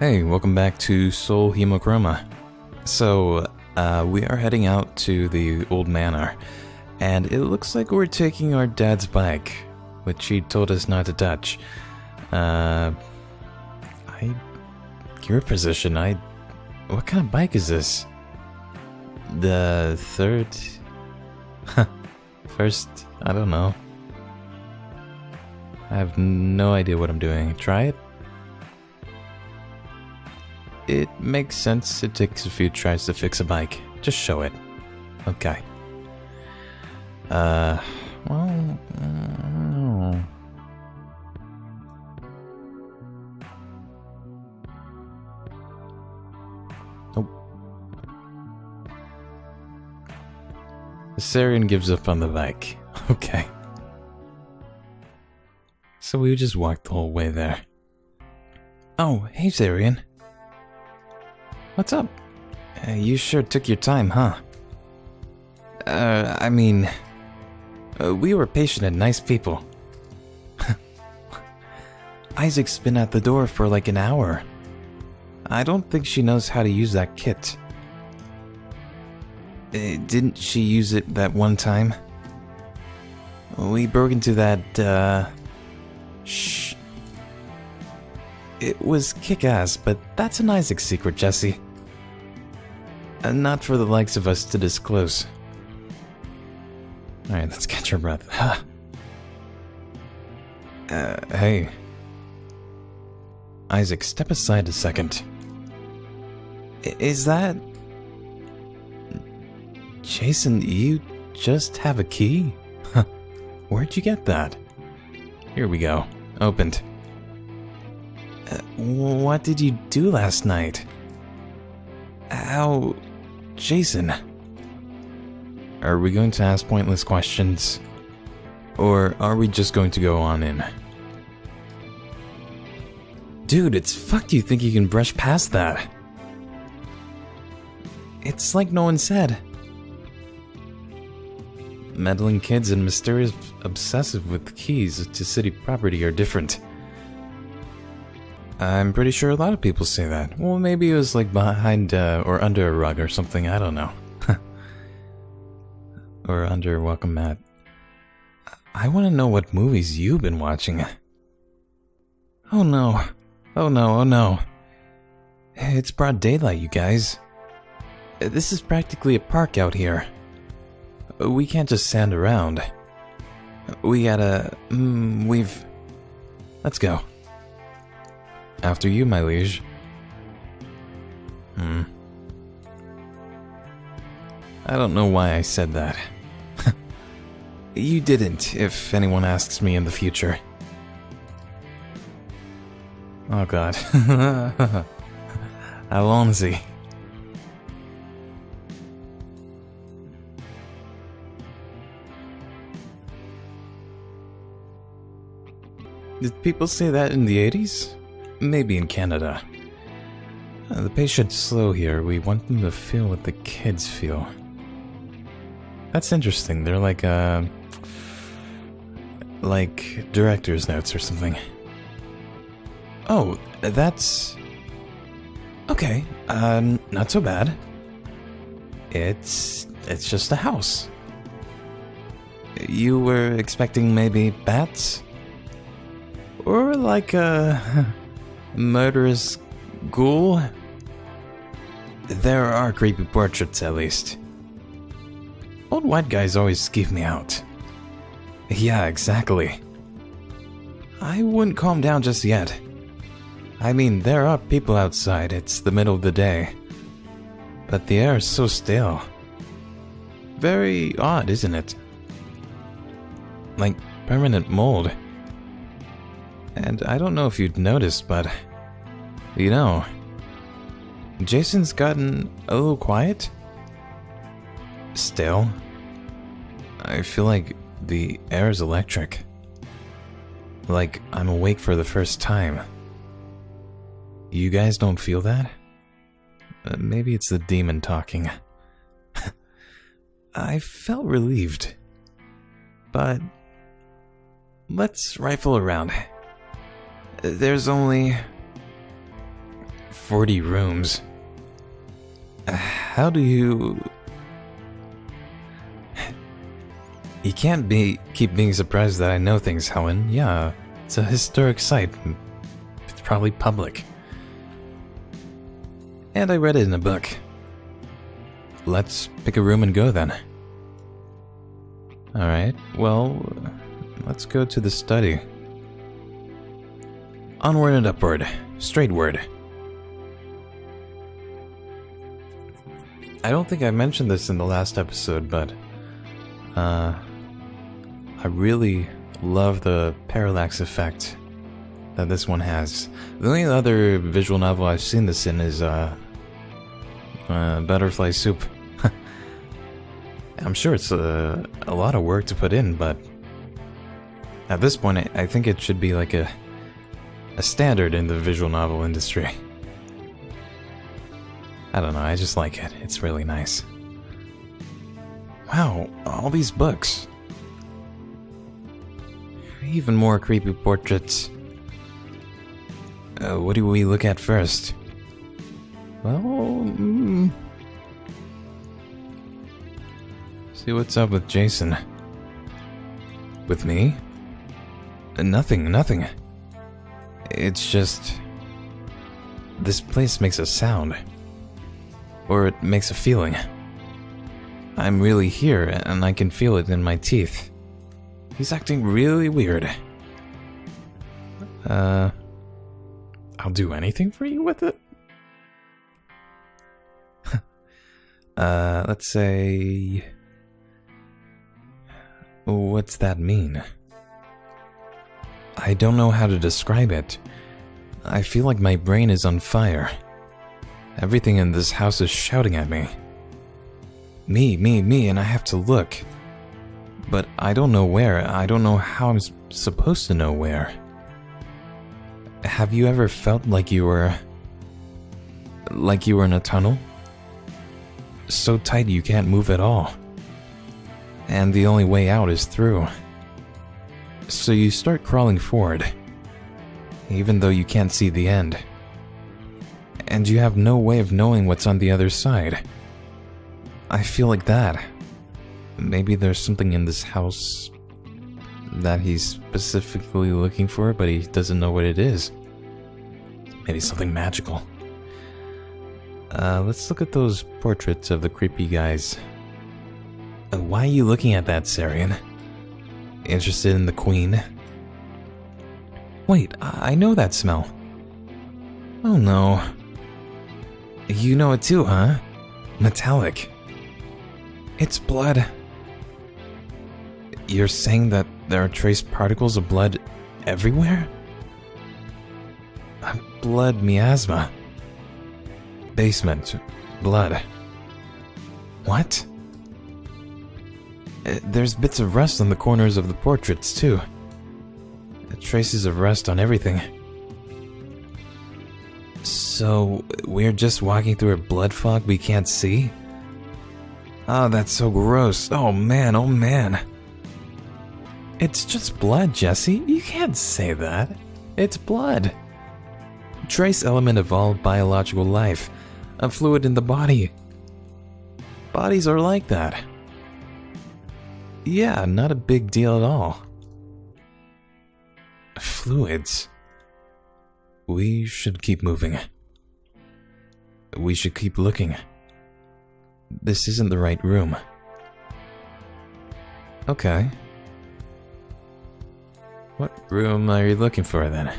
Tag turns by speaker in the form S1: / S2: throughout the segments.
S1: Hey, welcome back to Soul Hemochroma. So, we are heading out to the old manor, and it looks like we're taking our dad's bike, which he told us not to touch. Your position, what kind of bike is this? The third? First? I don't know. I have no idea what I'm doing. Try it? It makes sense. It takes a few tries to fix a bike. Just show it. Okay. Well, Nope. The Serien gives up on the bike. Okay. So we just walked the whole way there. Oh, hey Serien. What's up? You sure took your time, huh? We were patient and nice people. Isaac's been at the door for like an hour. I don't think she knows how to use that kit. Didn't she use it that one time? We broke into that, Shh. It was kick-ass, but that's an Isaac secret, Jesse. Not for the likes of us to disclose. Alright, let's catch our breath. Hey. Isaac, step aside a second. Is that... Jason, you just have a key? Where'd you get that? Here we go. Opened. What did you do last night? How... Jason? Are we going to ask pointless questions? Or are we just going to go on in? Dude, it's fucked you think you can brush past that. It's like no one said. Meddling kids and mysterious obsessive with keys to city property are different. I'm pretty sure a lot of people say that. Well, maybe it was like behind or under a rug or something, I don't know. Or under a welcome mat. I want to know what movies you've been watching. Oh no. Oh no, oh no. It's broad daylight, you guys. This is practically a park out here. We can't just stand around. We gotta... Let's go. After you, my liege. I don't know why I said that. You didn't, if anyone asks me in the future. Oh god. Alonzi. Did people say that in the 80s? Maybe in Canada. The patient's slow here. We want them to feel what the kids feel. That's interesting. They're like director's notes or something. Oh, that's... Okay, not so bad. It's just a house. You were expecting maybe bats? Or like a murderous ghoul? There are creepy portraits, at least. Old white guys always skeeve me out. Yeah, exactly. I wouldn't calm down just yet. I mean, there are people outside, it's the middle of the day. But the air is so still. Very odd, isn't it? Like permanent mold. And I don't know if you'd noticed, but... You know... Jason's gotten a little quiet? Still? I feel like the air is electric. Like I'm awake for the first time. You guys don't feel that? Maybe it's the demon talking. I felt relieved. But... Let's rifle around. There's only... 40 rooms. How do you... You can't keep being surprised that I know things, Helen. Yeah, it's a historic site. It's probably public. And I read it in a book. Let's pick a room and go then. Alright, well, let's go to the study. Onward and upward. Straightward. I don't think I mentioned this in the last episode, but I really love the parallax effect that this one has. The only other visual novel I've seen this in is Butterfly Soup. I'm sure it's a lot of work to put in, but at this point I think it should be like a standard in the visual novel industry. I don't know, I just like it. It's really nice. Wow, all these books. Even more creepy portraits. What do we look at first? Well, see what's up with Jason. With me? Nothing. It's just... this place makes a sound. Or it makes a feeling. I'm really here, and I can feel it in my teeth. He's acting really weird. I'll do anything for you with it? Let's say... What's that mean? I don't know how to describe it. I feel like my brain is on fire. Everything in this house is shouting at me. Me, and I have to look. But I don't know where. I don't know how I'm supposed to know where. Have you ever felt like you were in a tunnel? So tight you can't move at all. And the only way out is through. So you start crawling forward, even though you can't see the end. And you have no way of knowing what's on the other side. I feel like that. Maybe there's something in this house that he's specifically looking for, but he doesn't know what it is. Maybe something magical. Let's look at those portraits of the creepy guys. Why are you looking at that, Serien? Interested in the queen? Wait, I know that smell. Oh no. You know it too, huh? Metallic. It's blood. You're saying that there are trace particles of blood everywhere? Blood miasma. Basement. Blood. What? There's bits of rust on the corners of the portraits, too. Traces of rust on everything. So, we're just walking through a blood fog we can't see? Oh, that's so gross. Oh man. It's just blood, Jesse. You can't say that. It's blood. Trace element of all biological life. A fluid in the body. Bodies are like that. Yeah, not a big deal at all. Fluids. We should keep moving. We should keep looking. This isn't the right room. Okay. What room are you looking for then?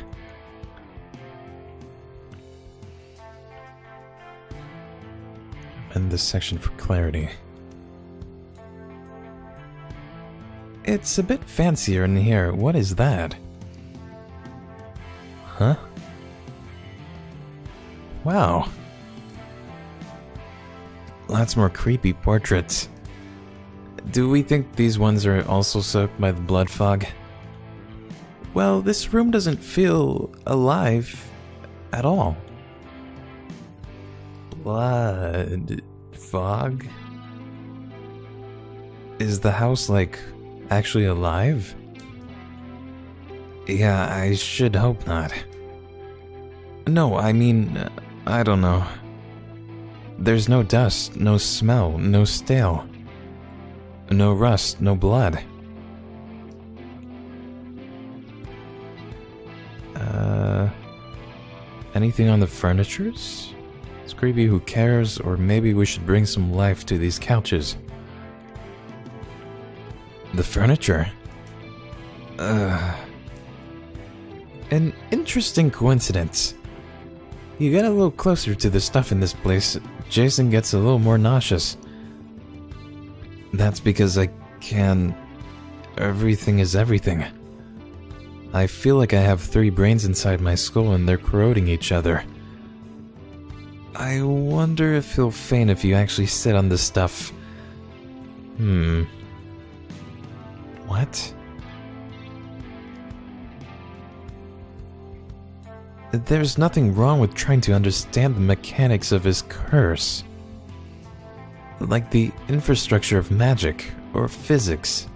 S1: Amend this section for clarity. It's a bit fancier in here. What is that? Huh? Wow. Lots more creepy portraits. Do we think these ones are also soaked by the blood fog? Well, this room doesn't feel alive at all. Blood fog? Is the house, like, actually alive? Yeah, I should hope not. No, I mean, I don't know. There's no dust, no smell, no stale. No rust, no blood. Anything on the furnitures? It's creepy, who cares? Or maybe we should bring some life to these couches. The furniture? An interesting coincidence. You get a little closer to the stuff in this place, Jason gets a little more nauseous. That's because I can... Everything is everything. I feel like I have 3 brains inside my skull and they're corroding each other. I wonder if he'll faint if you actually sit on this stuff. What? There's nothing wrong with trying to understand the mechanics of his curse. Like the infrastructure of magic or physics.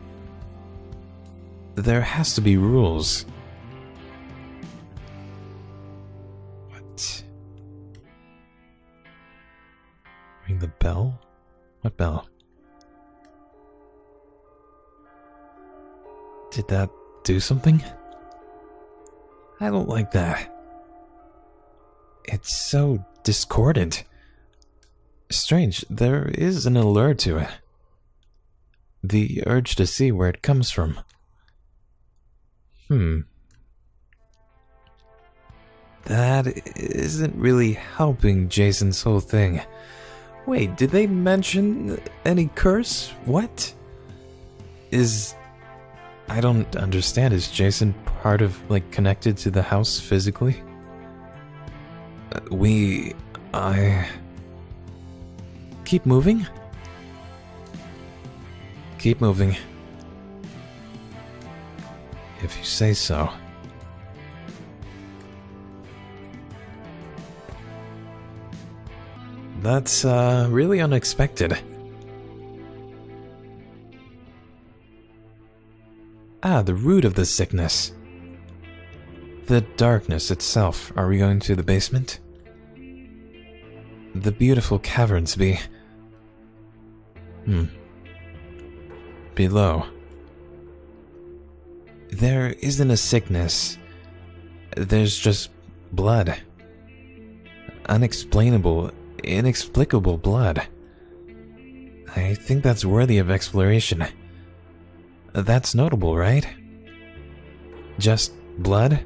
S1: There has to be rules. What? Ring the bell? What bell? Did that do something? I don't like that. It's so discordant. Strange, there is an allure to it. The urge to see where it comes from. That isn't really helping Jason's whole thing. Wait, did they mention any curse? What? I don't understand. Is Jason part of, connected to the house physically? Keep moving? Keep moving. If you say so. That's, really unexpected. The root of the sickness. The darkness itself. Are we going to the basement? The beautiful caverns be... Below. There isn't a sickness. There's just blood. Unexplainable, inexplicable blood. I think that's worthy of exploration. That's notable, right? Just blood?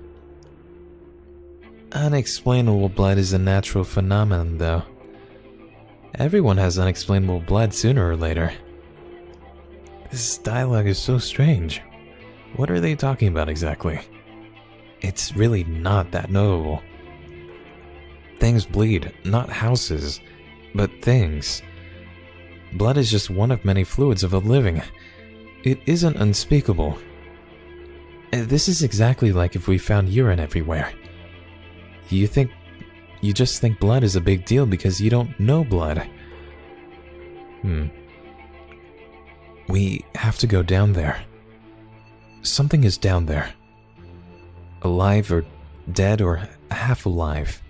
S1: Unexplainable blood is a natural phenomenon, though. Everyone has unexplainable blood sooner or later. This dialogue is so strange. What are they talking about exactly? It's really not that notable. Things bleed, not houses, but things. Blood is just one of many fluids of the living. It isn't unspeakable. This is exactly like if we found urine everywhere. You just think blood is a big deal because you don't know blood. We have to go down there. Something is down there. Alive or dead or half alive.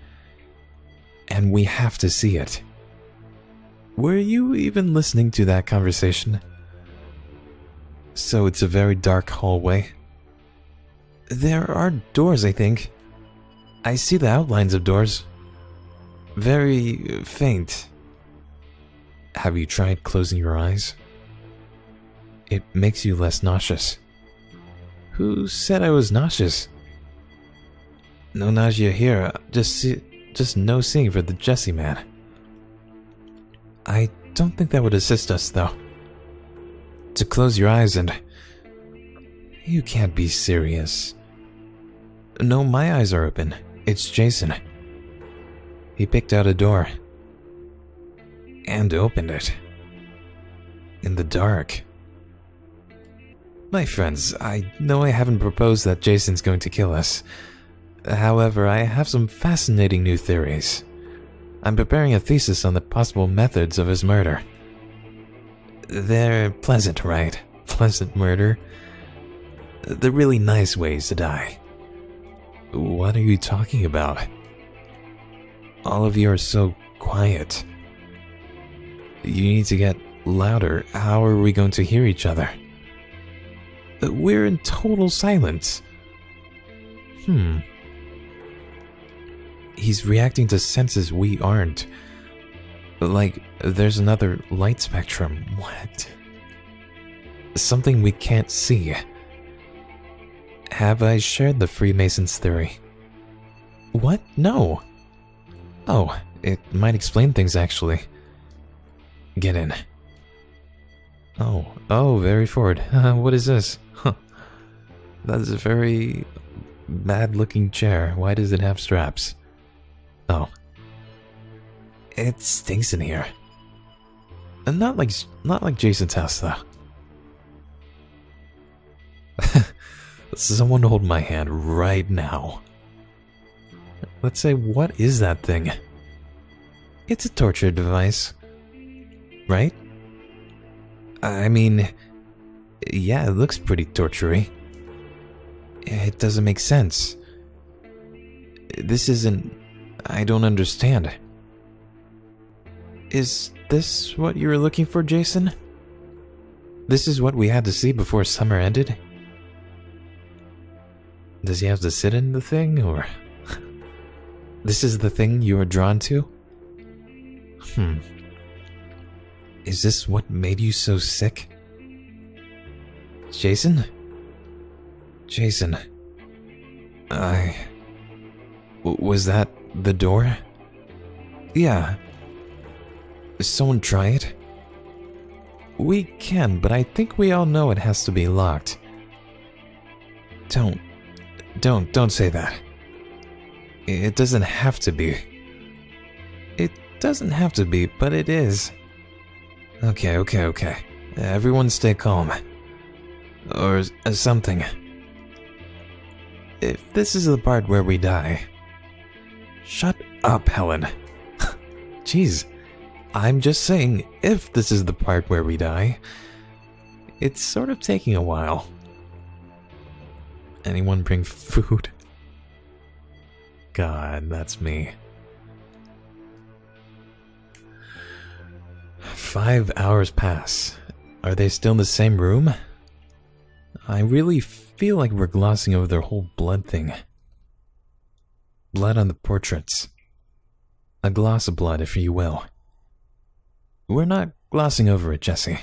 S1: And we have to see it. Were you even listening to that conversation? So it's a very dark hallway. There are doors, I think. I see the outlines of doors. Very faint. Have you tried closing your eyes? It makes you less nauseous. Who said I was nauseous? No nausea here, just no seeing for the Jesse man. I don't think that would assist us, though. To close your eyes and... You can't be serious. No, my eyes are open. It's Jason. He picked out a door. And opened it. In the dark. My friends, I know I haven't proposed that Jason's going to kill us. However, I have some fascinating new theories. I'm preparing a thesis on the possible methods of his murder. They're pleasant, right? Pleasant murder. The really nice ways to die. What are you talking about? All of you are so quiet. You need to get louder. How are we going to hear each other? We're in total silence. He's reacting to senses we aren't. Like, there's another light spectrum. What? Something we can't see. Have I shared the Freemasons' theory? What? No. Oh, it might explain things, actually. Get in. Oh, very forward. What is this? Huh. That is a very bad-looking chair. Why does it have straps? Oh. It stinks in here. And not like Jason's house, though. Someone hold my hand right now. Let's say, what is that thing? It's a torture device. Right? I mean, yeah, it looks pretty torture-y. It doesn't make sense. This isn't... I don't understand. Is this what you were looking for, Jason? This is what we had to see before summer ended? Does he have to sit in the thing, or... This is the thing you were drawn to? Is this what made you so sick? Jason? Jason. Was that the door? Yeah. Someone try it? We can, but I think we all know it has to be locked. Don't say that. It doesn't have to be. It doesn't have to be, but it is. Okay. Everyone stay calm. Or something. If this is the part where we die... Shut up, Helen. Jeez. I'm just saying, if this is the part where we die... It's sort of taking a while. Anyone bring food? God, that's me. 5 hours pass. Are they still in the same room? I really feel like we're glossing over their whole blood thing. Blood on the portraits. A gloss of blood, if you will. We're not glossing over it, Jesse.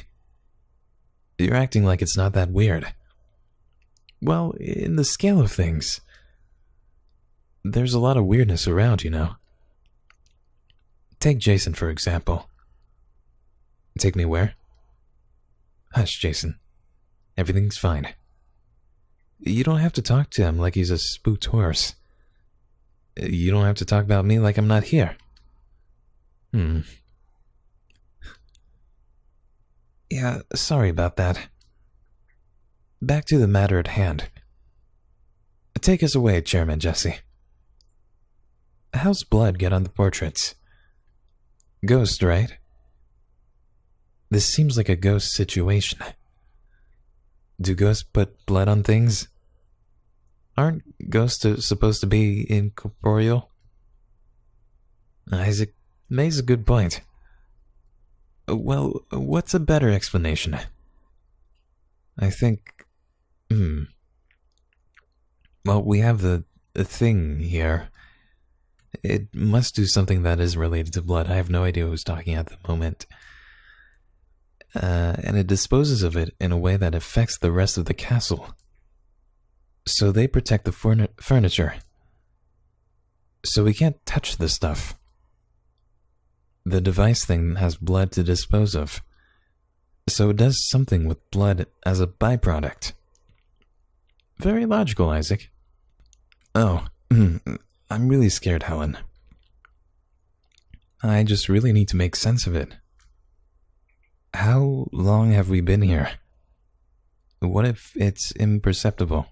S1: You're acting like it's not that weird. Well, in the scale of things, there's a lot of weirdness around, you know. Take Jason, for example. Take me where? Hush, Jason. Everything's fine. You don't have to talk to him like he's a spooked horse. You don't have to talk about me like I'm not here. Yeah, sorry about that. Back to the matter at hand. Take us away, Chairman Jesse. How's blood get on the portraits? Ghost, right? This seems like a ghost situation. Do ghosts put blood on things? Aren't ghosts supposed to be incorporeal? Isaac makes a good point. Well, what's a better explanation? I think... Well, we have the thing here. It must do something that is related to blood. I have no idea who's talking at the moment. And it disposes of it in a way that affects the rest of the castle. So they protect the furniture. So we can't touch the stuff. The device thing has blood to dispose of. So it does something with blood as a byproduct. Very logical, Isaac. Oh, I'm really scared, Helen. I just really need to make sense of it. How long have we been here? What if it's imperceptible?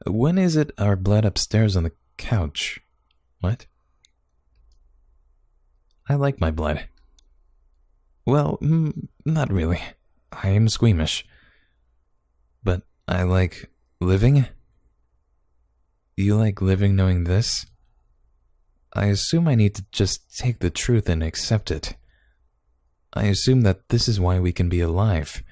S1: When is it our blood upstairs on the couch? What? I like my blood. Well, not really. I am squeamish. But I like living? You like living knowing this? I assume I need to just take the truth and accept it. I assume that this is why we can be alive.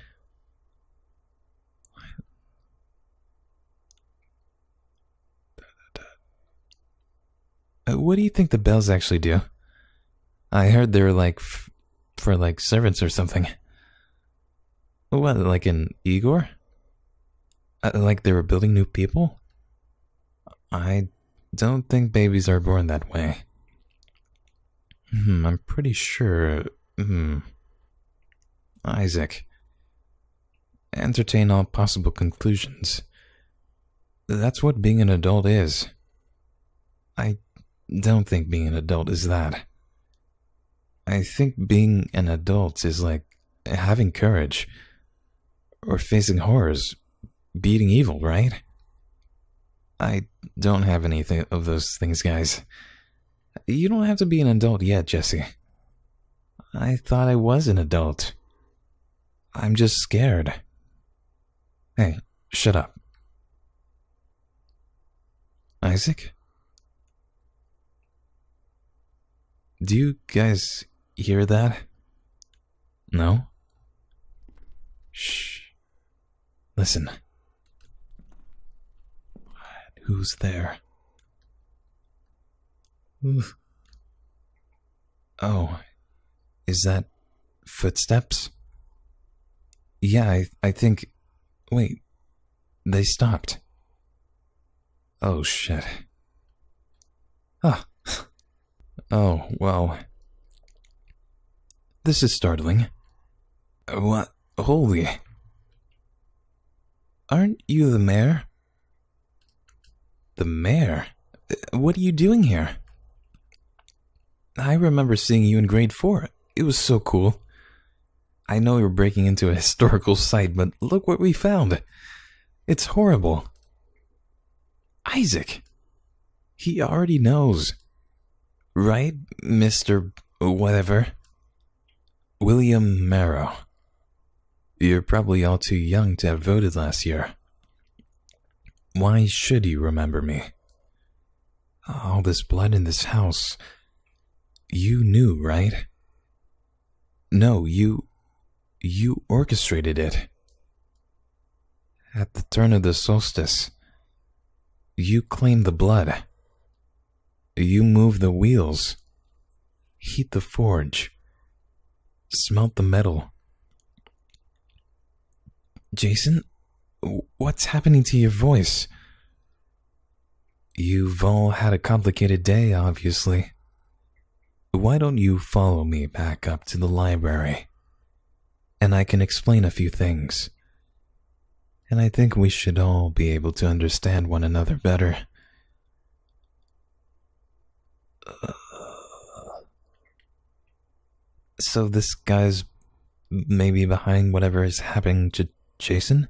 S1: What do you think the bells actually do? I heard they're like for like servants or something. What, like in Igor? Like they were building new people? I don't think babies are born that way. I'm pretty sure. Isaac. Entertain all possible conclusions. That's what being an adult is. I don't think being an adult is that. I think being an adult is like having courage. Or facing horrors. Beating evil, right? I don't have anything of those things, guys. You don't have to be an adult yet, Jesse. I thought I was an adult. I'm just scared. Hey, shut up. Isaac? Do you guys hear that? No? Shh. Listen. Who's there? Oof. Oh, is that footsteps? Yeah, I think... Wait, they stopped. Oh, shit. Ah. Oh, well. This is startling. What? Holy... Aren't you the mayor? The mayor? What are you doing here? I remember seeing you in grade 4. It was so cool. I know you're breaking into a historical site, but look what we found. It's horrible. Isaac. He already knows. Right, Mr. Whatever? William Marrow. You're probably all too young to have voted last year. Why should you remember me? All this blood in this house. You knew, right? No, you orchestrated it. At the turn of the solstice, you claimed the blood. You moved the wheels, heat the forge, smelt the metal. Jason, what's happening to your voice? You've all had a complicated day, obviously. Why don't you follow me back up to the library? And I can explain a few things. And I think we should all be able to understand one another better. So this guy's maybe behind whatever is happening to Jason?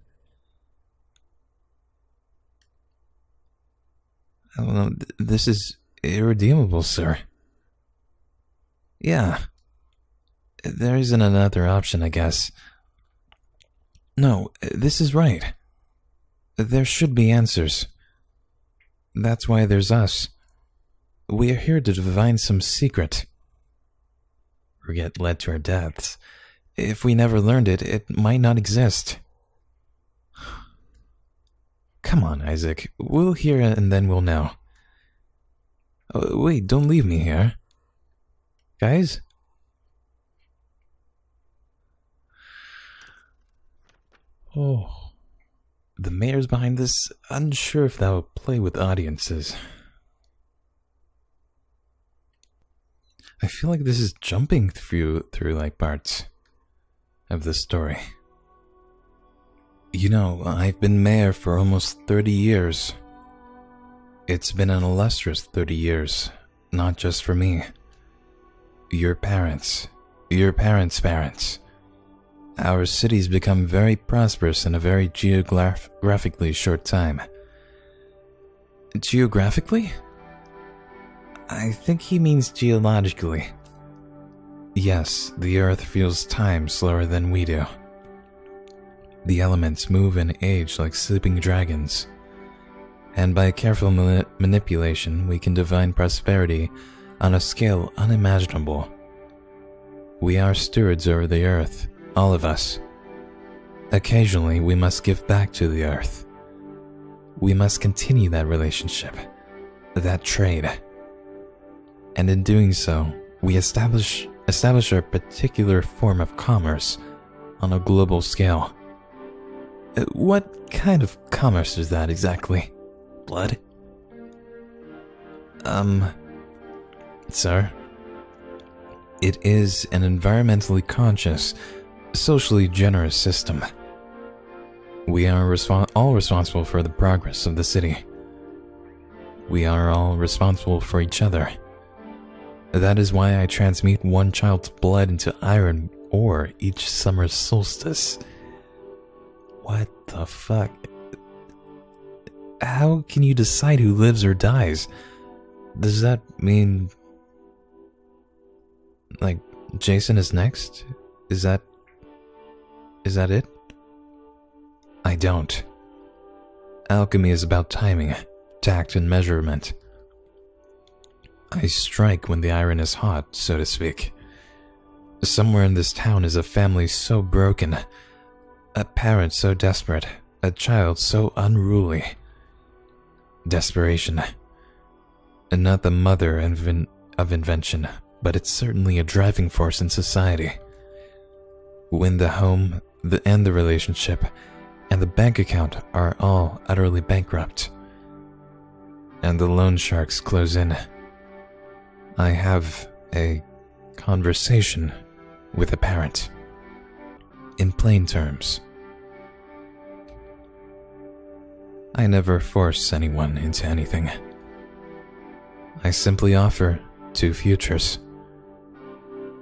S1: I don't know, this is irredeemable, sir. Yeah. There isn't another option, I guess. No, this is right. There should be answers. That's why there's us. We are here to divine some secret. Or get led to our deaths. If we never learned it, it might not exist. Come on, Isaac. We'll hear it and then we'll know. Oh, wait, don't leave me here. Guys? Oh. The mayor's behind this. Unsure if that will play with audiences. I feel like this is jumping through like parts of the story. You know, I've been mayor for almost 30 years. It's been an illustrious 30 years, not just for me. Your parents, your parents' parents. Our city's become very prosperous in a very geographically short time. Geographically? I think he means geologically. Yes, the Earth feels time slower than we do. The elements move and age like sleeping dragons. And by careful manipulation, we can divine prosperity on a scale unimaginable. We are stewards over the earth, all of us. Occasionally, we must give back to the earth. We must continue that relationship, that trade. And in doing so, we establish a particular form of commerce on a global scale. What kind of commerce is that exactly? Blood? Sir? It is an environmentally conscious, socially generous system. We are all responsible for the progress of the city. We are all responsible for each other. That is why I transmute one child's blood into iron ore each summer solstice. What the fuck? How can you decide who lives or dies? Does that mean... like, Jason is next? Is that it? I don't. Alchemy is about timing, tact, and measurement. I strike when the iron is hot, so to speak. Somewhere in this town is a family so broken, a parent so desperate, a child so unruly. Desperation. And not the mother of invention, but it's certainly a driving force in society. When the home, the relationship, and the bank account are all utterly bankrupt, and the loan sharks close in, I have a conversation with a parent. In plain terms. I never force anyone into anything. I simply offer two futures.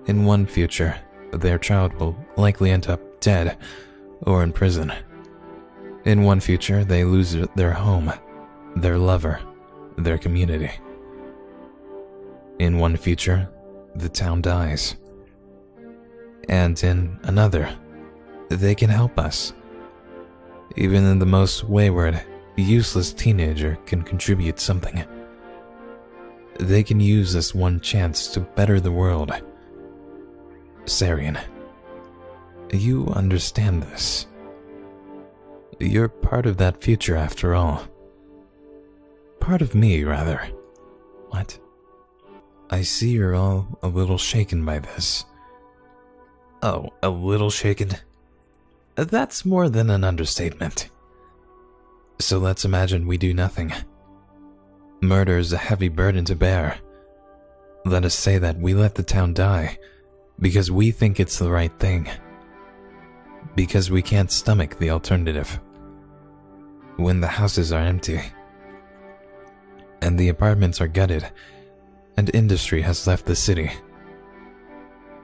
S1: In one future, their child will likely end up dead or in prison. In one future, they lose their home, their lover, their community. In one future, the town dies. And in another, they can help us. Even in the most wayward, useless teenager can contribute something. They can use this one chance to better the world. Serien, you understand this. You're part of that future after all. Part of me, rather. What? I see you're all a little shaken by this. Oh, a little shaken? That's more than an understatement. So let's imagine we do nothing. Murder is a heavy burden to bear. Let us say that we let the town die because we think it's the right thing. Because we can't stomach the alternative. When the houses are empty, and the apartments are gutted, and industry has left the city,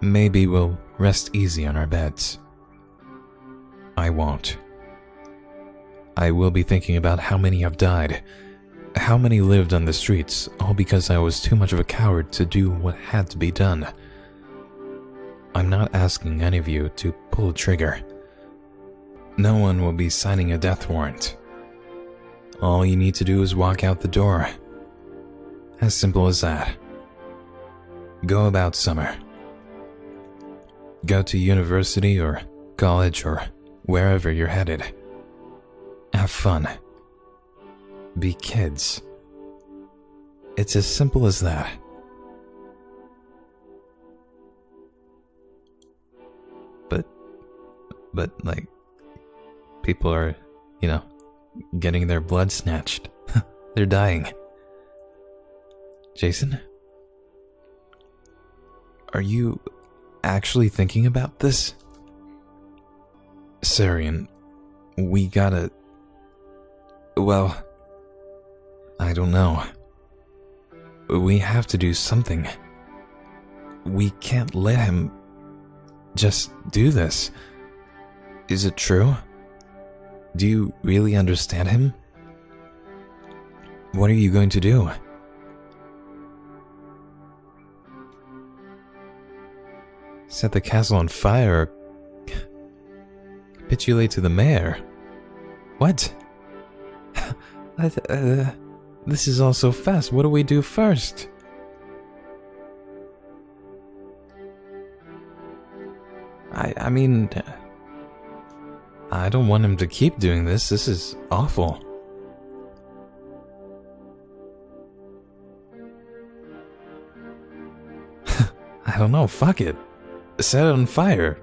S1: maybe we'll rest easy on our beds. I won't. I will be thinking about how many have died, how many lived on the streets, all because I was too much of a coward to do what had to be done. I'm not asking any of you to pull a trigger. No one will be signing a death warrant. All you need to do is walk out the door. As simple as that. Go about summer. Go to university or college or wherever you're headed. Have fun. Be kids. It's as simple as that. But like, people are, getting their blood snatched. They're dying. Jason? Are you actually thinking about this? Serien, we gotta... Well, I don't know. We have to do something. We can't let him just do this. Is it true? Do you really understand him? What are you going to do? Set the castle on fire or capitulate to the mayor? What? This is all so fast. What do we do first? I mean, I don't want him to keep doing this. This is awful. I don't know, fuck it. Set it on fire.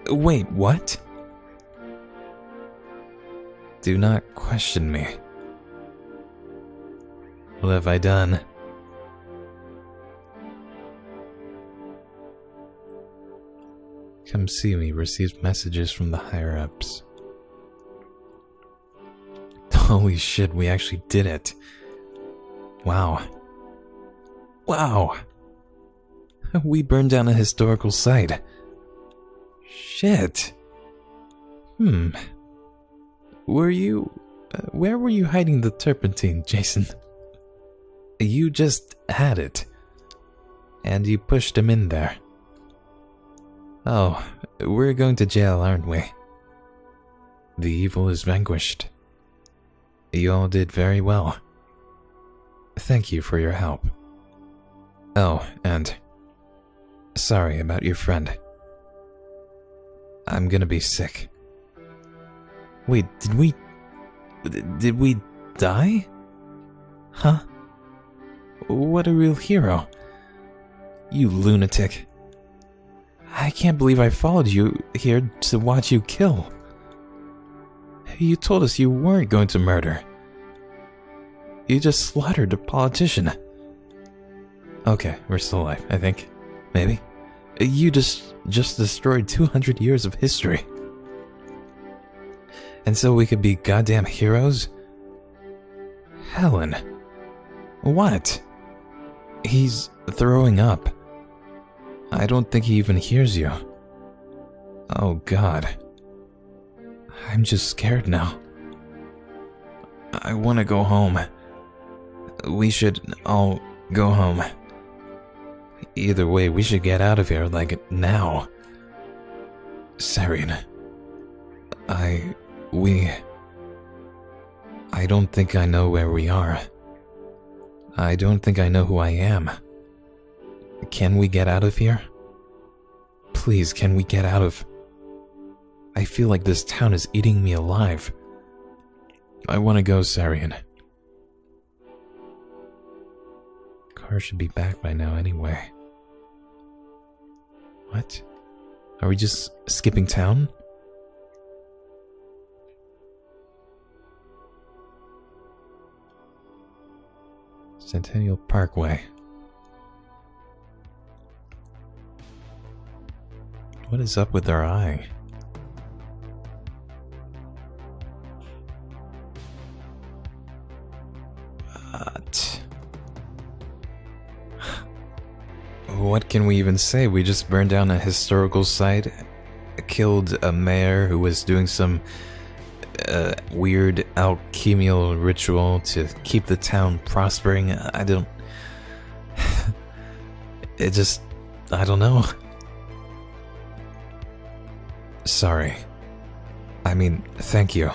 S1: Wait, what? Do not question me. What have I done? Come see me. Received messages from the higher-ups. Holy shit, we actually did it. Wow. Wow. We burned down a historical site. Shit. Where were you hiding the turpentine, Jason? You just had it. And you pushed him in there. Oh, we're going to jail, aren't we? The evil is vanquished. You all did very well. Thank you for your help. Oh, and sorry about your friend. I'm gonna be sick. Wait, did we die? Huh? What a real hero. You lunatic. I can't believe I followed you here to watch you kill. You told us you weren't going to murder. You just slaughtered a politician. Okay, we're still alive, I think. Maybe. You just destroyed 200 years of history. And so we could be goddamn heroes? Helen. What? He's throwing up. I don't think he even hears you. Oh God. I'm just scared now. I want to go home. We should all go home. Either way, we should get out of here, like, now. Serien. I don't think I know where we are. I don't think I know who I am. Can we get out of here? Please, can we get out of... I feel like this town is eating me alive. I want to go, Serien. Car should be back by now anyway. What? Are we just skipping town? Centennial Parkway. What is up with our eye? What can we even say? We just burned down a historical site, killed a mayor who was doing some weird alchemical ritual to keep the town prospering. I don't know. Sorry. I mean, thank you.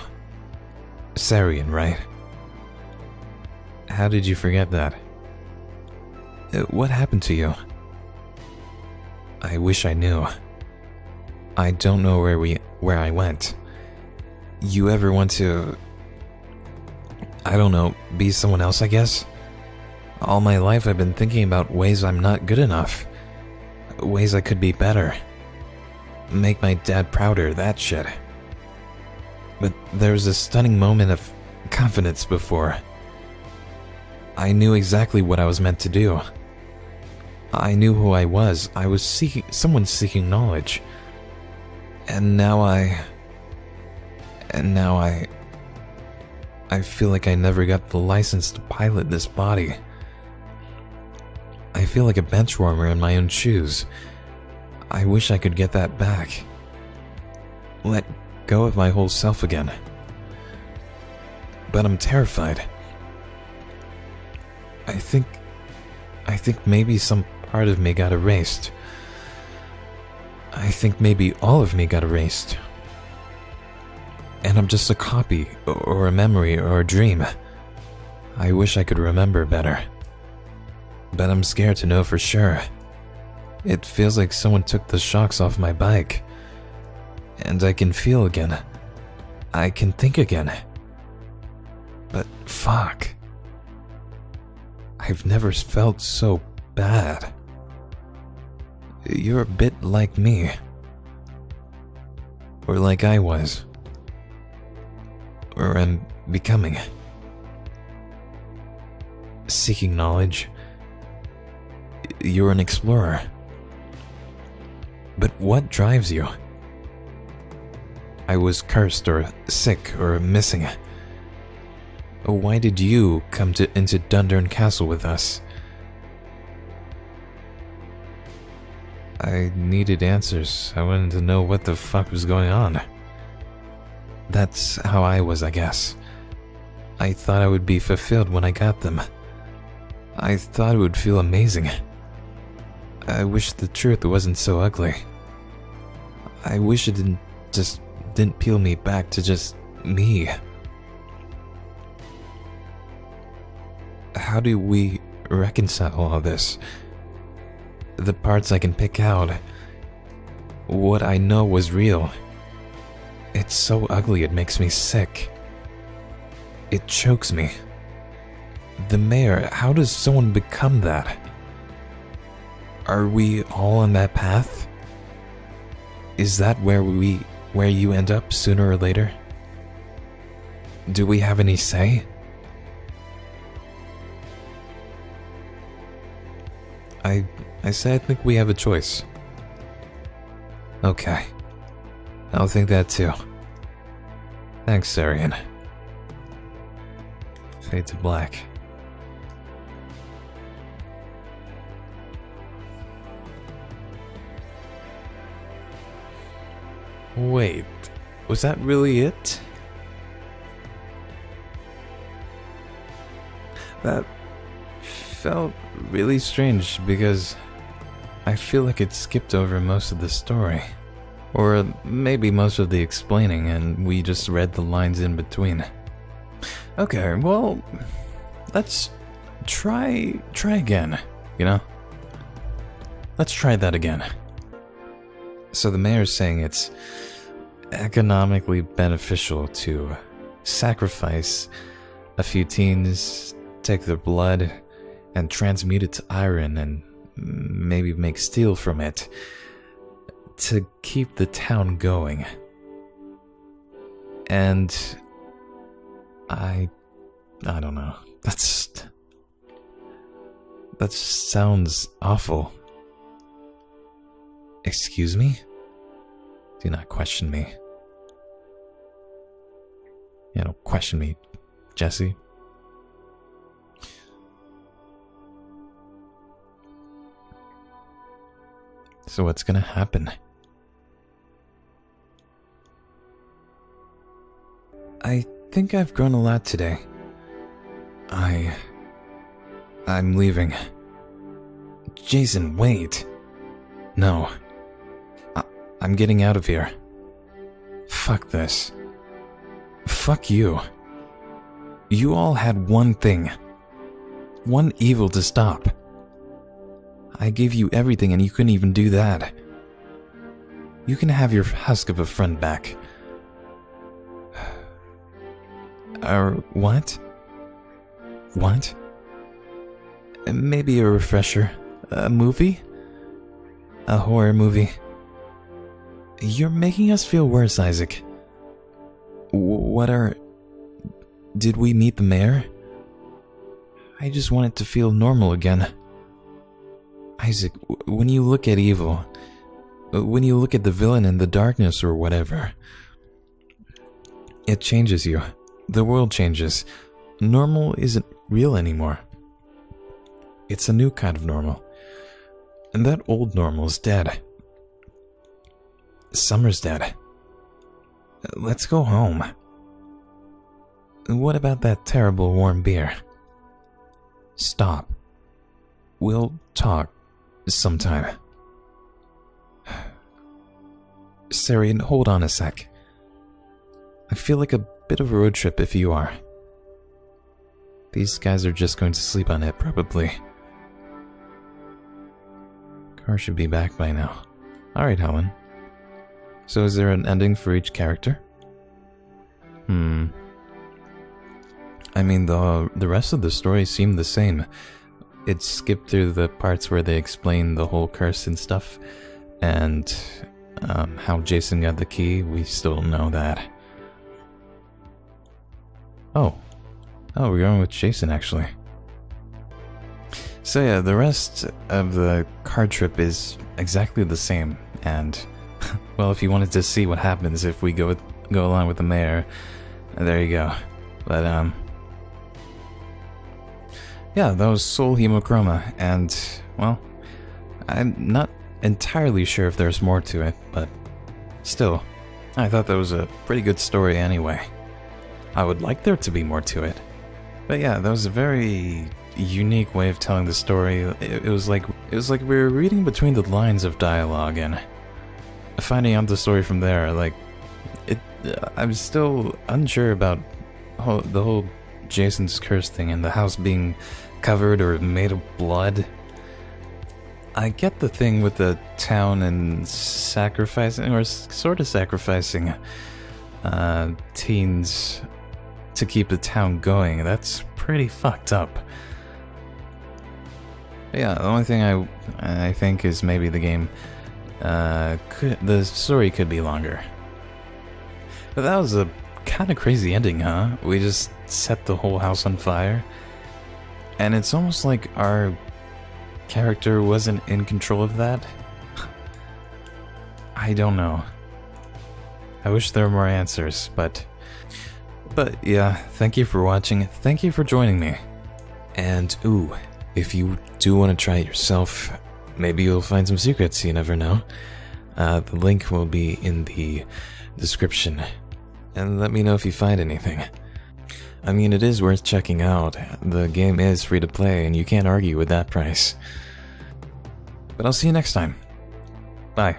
S1: Serien, right? How did you forget that? What happened to you? I wish I knew. I don't know where I went. You ever want to... I don't know, be someone else, I guess? All my life I've been thinking about ways I'm not good enough. Ways I could be better. Make my dad prouder, that shit. But there was a stunning moment of confidence before. I knew exactly what I was meant to do. I knew who I was. I was someone seeking knowledge. And now I feel like I never got the license to pilot this body. I feel like a benchwarmer in my own shoes. I wish I could get that back. Let go of my whole self again. But I'm terrified. I think maybe some part of me got erased. I think maybe all of me got erased. And I'm just a copy, or a memory, or a dream. I wish I could remember better. But I'm scared to know for sure. It feels like someone took the shocks off my bike. And I can feel again. I can think again. But fuck. I've never felt so bad. You're a bit like me. Or like I was. Or am becoming. Seeking knowledge. You're an explorer. But what drives you? I was cursed or sick or missing. Why did you come into Dundurn Castle with us? I needed answers. I wanted to know what the fuck was going on. That's how I was, I guess. I thought I would be fulfilled when I got them. I thought it would feel amazing. I wish the truth wasn't so ugly. I wish it didn't peel me back to just me. How do we reconcile all this? The parts I can pick out. What I know was real. It's so ugly it makes me sick. It chokes me. The mayor, how does someone become that? Are we all on that path? Is that where you end up sooner or later? Do we have any say? I say I think we have a choice. Okay. I'll think that too. Thanks, Serien. Fade to black. Wait, was that really it? That felt really strange because I feel like it skipped over most of the story. Or maybe most of the explaining and we just read the lines in between. Okay, well, let's try again, you know? Let's try that again. So the mayor's saying it's economically beneficial to sacrifice a few teens, take their blood, and transmute it to iron and maybe make steel from it to keep the town going. And I don't know. That sounds awful. Excuse me? Do not question me. Yeah, don't question me, Jesse. So what's gonna happen? I think I've grown a lot today. I'm leaving. Jason, wait. No. I'm getting out of here. Fuck this. Fuck you. You all had one thing. One evil to stop. I gave you everything and you couldn't even do that. You can have your husk of a friend back. What? What? Maybe a refresher. A movie? A horror movie. You're making us feel worse, Isaac. Did we meet the mayor? I just want it to feel normal again. Isaac, when you look at evil, when you look at the villain in the darkness or whatever, it changes you. The world changes. Normal isn't real anymore. It's a new kind of normal. And that old normal is dead. Summer's dead. Let's go home. What about that terrible warm beer? Stop. We'll talk sometime. Serien, hold on a sec. I feel like a bit of a road trip if you are. These guys are just going to sleep on it, probably. Car should be back by now. Alright, Helen. So is there an ending for each character? I mean, the rest of the story seemed the same. It skipped through the parts where they explain the whole curse and stuff, and how Jason got the key. We still don't know that. Oh, we're going with Jason, actually. So yeah, the rest of the car trip is exactly the same, and well, if you wanted to see what happens if we go along with the mayor, there you go. But yeah, that was Soul Hemochroma, and well, I'm not entirely sure if there's more to it, but still, I thought that was a pretty good story anyway. I would like there to be more to it. But yeah, that was a very unique way of telling the story. It was like we were reading between the lines of dialogue and finding out the story from there. Like, I'm still unsure about the whole Jason's curse thing and the house being covered or made of blood. I get the thing with the town and sacrificing, or sort of sacrificing, teens to keep the town going. That's pretty fucked up. But yeah, the only thing I think is maybe the game, the story could be longer. But that was a kind of crazy ending, huh? We just set the whole house on fire. And it's almost like our character wasn't in control of that. I don't know. I wish there were more answers, but yeah, thank you for watching. Thank you for joining me. And ooh, if you do want to try it yourself, maybe you'll find some secrets, you never know. The link will be in the description. And let me know if you find anything. I mean, it is worth checking out. The game is free to play, and you can't argue with that price. But I'll see you next time. Bye.